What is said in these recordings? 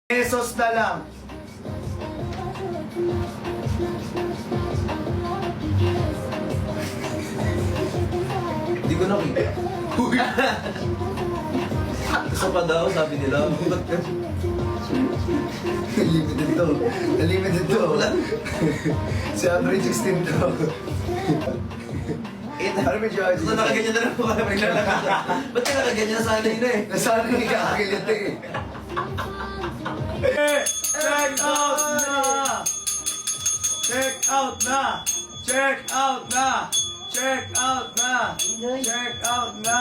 Pesos na lang. Hindi ko nakita. Gusto pa daw, sabi nila. Limited to. Limited to. Si Andre 16 to. Ano may George? Gusto nakaganyan na lang po kaya maglalakad. Ba't ka nakaganyan? Nasanay na eh. Nasanay ni kakakilito eh. Check out na! Check out na! Check out na! Check out na! Check out na!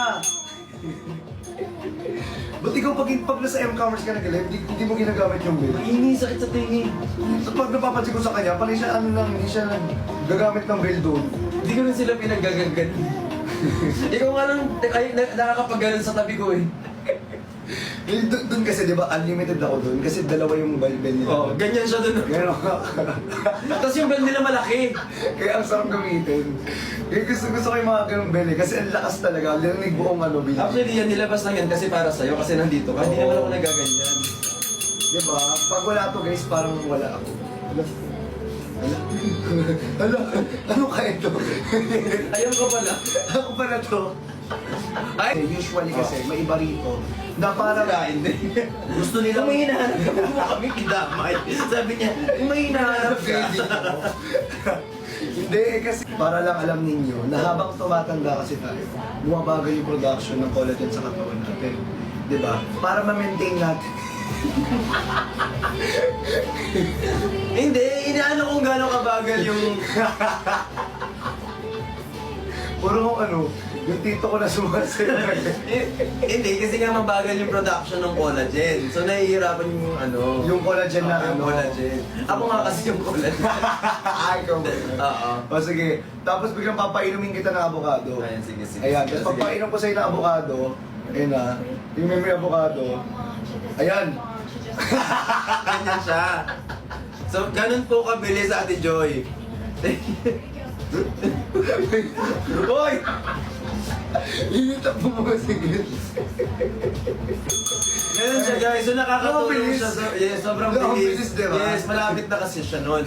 Ba't ikaw pag nasa M-commerce ka nag-live, hindi mo ginagamit yung bill? Ini, sakit sa tingin. So pag napapansin ko sa kanya, pala siya hindi siya gagamit ng bill doon. Hindi ko rin sila pinaggagagan. Ikaw nga lang, nakakapag-ganon sa tabi ko eh. Doon kasi, di ba, unlimited ako doon kasi dalawa yung bill nila. Oo, ganyan siya dun. Ganyan ako. Tapos yung bell nila malaki. Kaya ang sarap gamitin. Kaya gusto ko yung mga ganong bell eh, kasi ang lakas talaga. Linig buong bill. Actually, yan nilabas lang yan kasi para sa'yo, kasi nandito ka. Hindi naman ako nagaganyan. Di ba? Pag wala to guys, parang wala ako. Hala, ano kaya ito? Ayaw ka pala. Ako pala to. Ay, usually kasi, may iba rito na parang hindi. gusto nila Kung may hinahanap ka, huwag mo kami kidamay. Sabi niya, kung may hinahanap ka. Hindi, kasi para lang alam ninyo na habang tumatanda kasi tayo, bumabagal yung production ng collagen sa katawan natin. Di ba? Para ma-maintain natin. Hindi, inaano kung gano'ng kabagal yung... Puro kung ano, yung tito ko na sumasayo. Hindi, kasi nga mabagal yung production ng collagen. So, nahihirapan yung ano... Yung collagen na yung ano. collagen. Ako nga kasi yung collagen. Ay, ikaw ba? Oo. O sige, tapos biglang papainumin kita ng avocado. Ayan, sige, sige. Ayan, Sige, tapos papainom ko sa'yo ng avocado. Ayan na, yung may avocado. Ayan. Ganyan siya. So, ganun po kabili sa Ate Joy. Hoy! Initap mo mga sige. Ganun siya guys. So, nakakatulong Bilis. siya. Yes, sobrang Ang bilis. bilis, diba? Yes, malapit na kasi siya nun.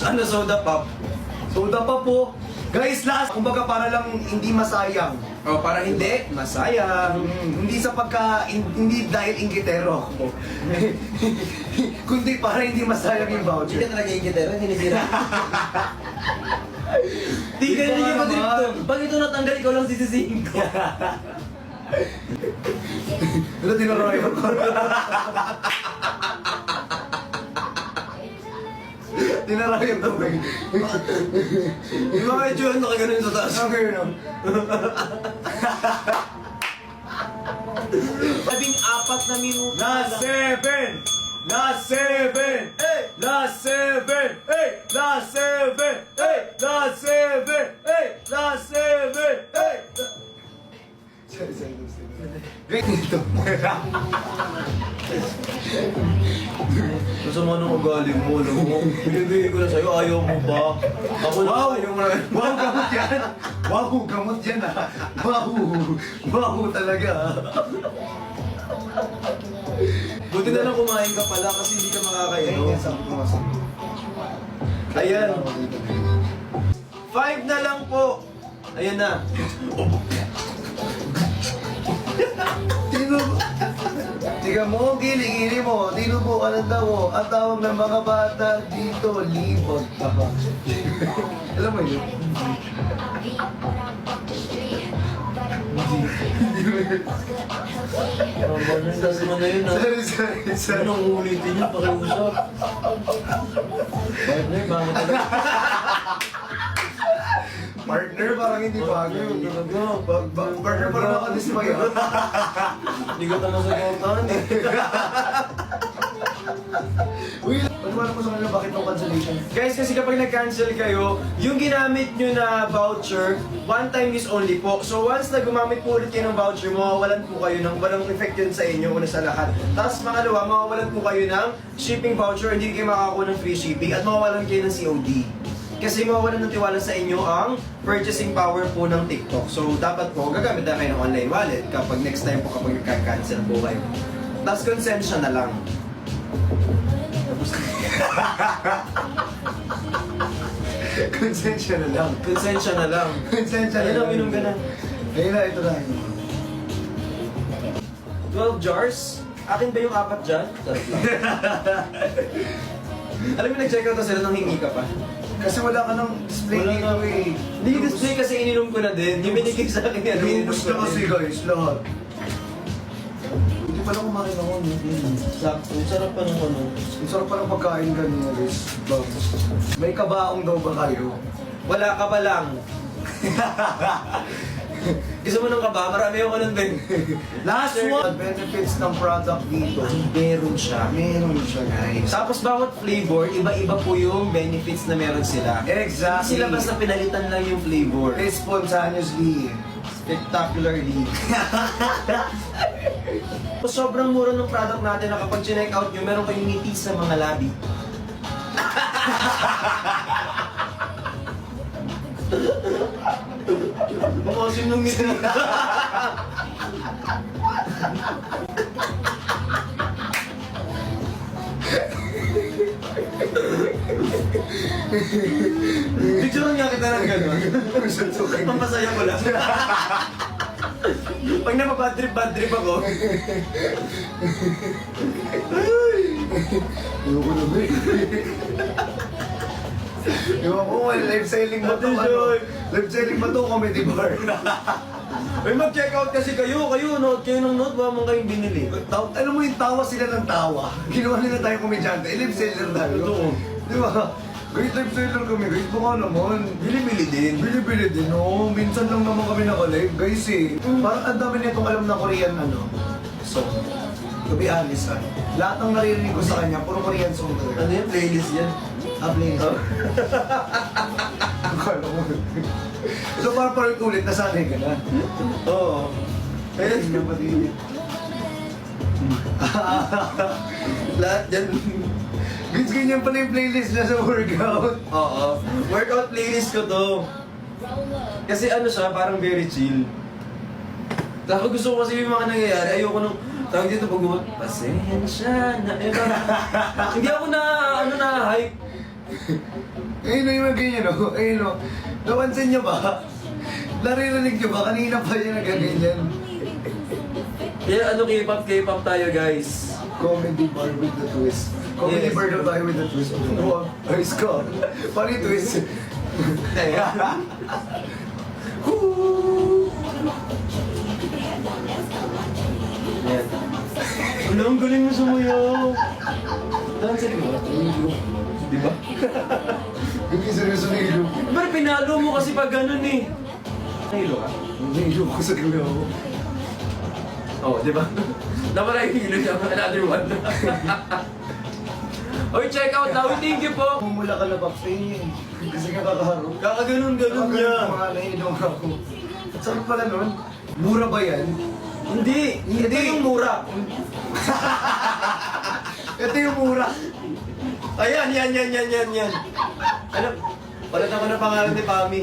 Ano, soda pop? Soda pa po. Guys, last, kumbaga para lang hindi masayang. Oh, para hindi, masaya. Hindi sa hindi dahil inggitero ako. Kundi para hindi masayang yung Hindi voucher. ka talaga yung gitara, hinihira. Di ka Di ba na yung naman? madrip. Pag ito natanggal, ikaw lang sisisihin ko. Ano tinoroy ko? Tinoroy ko ba? Yung mga medyo nakaganon sa taas. Okay, no? Labing-apat na minuto. Last 7! Last 7! Hey! Last 7! Hey! Last 7! Hey! Last 7! Hey! Last 7! Hey! Great nito. Gusto mo nung ugali mo, alam mo? Binibigay ko na sa'yo, ayaw mo ba? Ako na Wow! ayaw mo na. Wow, gamot yan! Wow, gamot yan ah! Wow! Wow talaga ah! Buti na lang kumain ka pala kasi hindi ka makakainom. Ayan. 5 na lang po. Ayan na. Tiga mo, gili-gili mo, tinubo ka ng dawo. Ang tawag ng mga bata dito, libot ka. Alam mo yun? Tapos mo na yun ah. Sorry. Anong ulitin niya? Pakiusap. Partner, bakit talaga? Partner, parang hindi bago. Talaga. Partner, parang makadismay ah. Hindi ko talaga sagutan eh. Uy, paniwala mo sa kanila bakit no cancellation. Guys, kasi kapag nag-cancel kayo, yung ginamit nyo na voucher, one time use only po. So once na gumamit po ulit kayo ng voucher, mawawalan po kayo ng walang effect yun sa inyo, una sa lahat. Tapos pangalawa, mawawalan po kayo ng shipping voucher, hindi kayo makakakuha ng free shipping, at mawawalan kayo ng COD. Kasi mawawalan ng tiwala sa inyo ang purchasing power po ng TikTok. So dapat po, gagamit na kayo ng online wallet kapag next time po kapag nagka-cancel po kayo. Tapos konsensya na lang. Konsensya na lang. Konsensya na lang. Konsensya na Ayun lang. ang inom ka na. Ayun na, ito na. 12 jars? Akin ba yung 4 dyan? Sarap lang. Alam mo, nag-check out na sila nang hingi ka pa. Kasi wala ka ng display Wala dito na. eh. Hindi ko display kasi ininom ko na din. Yung binigay sa akin yan. Naubos na kasi guys, lahat. Hindi pala kumain ako. Sakto. Sarap pa ng ano. Ang sarap pa ng pagkain kanina guys. May kabaong daw ba kayo? Wala ka pa lang. Gusto mo ng kaba? Marami ako nun din. Last one! Ang benefits ng product dito. Meron siya. Meron siya guys. Tapos bawat flavor, iba-iba po yung benefits na meron sila. Exactly. Hindi sila basta pinalitan lang yung flavor. Spontaneously. Spectacularly. Sobrang mura ng product natin na kapag check out nyo, meron kayong ngiti sa mga labi. Bukasin ng ngiti. Picture nga kita ng gano'n. Pampasaya ko lang. Pag napabad trip ako. Ayoko na ba eh. Ewan ko, live selling ba ito? Ate Joy. Live selling ba ito? Comedy bar? Ay, mag-check out kasi kayo. Note kayo ng note. Wala mong kayong binili. Alam mo yung tawa sila ng tawa. Ginawa nila tayo komedyante. Live seller tayo. Totoo. Di ba? Guys, live seller kami. Guys, baka naman. Bili-bili din. Bili-bili din, no? Minsan lang naman kami naka-live. Guys, eh. Parang ang dami nitong alam na Korean, ano? So, to be honest, lahat ng naririnig ko sa kanya, puro Korean song Ano talaga. yung playlist yan? Playlist. Akala ko. So, parang ulit, nasanay ka na. Oo. Hindi na pati. Lahat yan. Guys, ganyan pala yung playlist na sa workout. Oo. Workout playlist ko to. Kasi ano siya, parang very chill. Tapos gusto ko kasi yung mga nangyayari, ayoko nung tawag dito pag gumag, pasensya na, hindi ako na-hype. Ayun yung mga ganyan, no? Ayun, no? Napansin niyo ba? Naririnig niyo ba? Kanina pa yung nagaganyan. Kaya K-pop tayo guys. Comedy bar with the twist. Comedy Yes. bar daw tayo with the twist. Ano? Ayos ka. Paano yung twist? Yan. Wala, ang galing mo sumayaw. Dancer mo ba? Di ba? Hindi seryoso na ilo. Pero pinalo mo kasi pag ganun eh. Nahilo ka? Hindi ilo ko sa gabi ako. Oo, di ba? Nawala yung hilo niya. Another one. Oy, check out now. Thank you po. Mumula ka na pa kasi nga kakaharap. Kakaganon-ganon niya. Mga nahilo ako. At saan pala nun? Mura ba yan? Hindi. Ito yung mura. Ito yung mura. Ayan, yan. Ano? Palit ako ng pangalan ni Pami.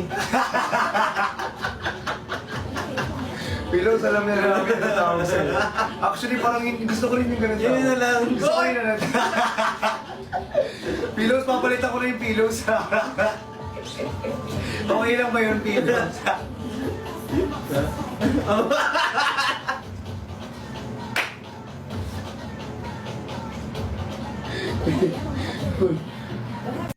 Pilos, alam niya na namin na tawag sa'yo. Actually, parang gusto ko rin yung ganun Yun na lang. Gusto ko rin na natin. Pilos, papalitan ko na yung pilos. Okay lang ba yun, pilos?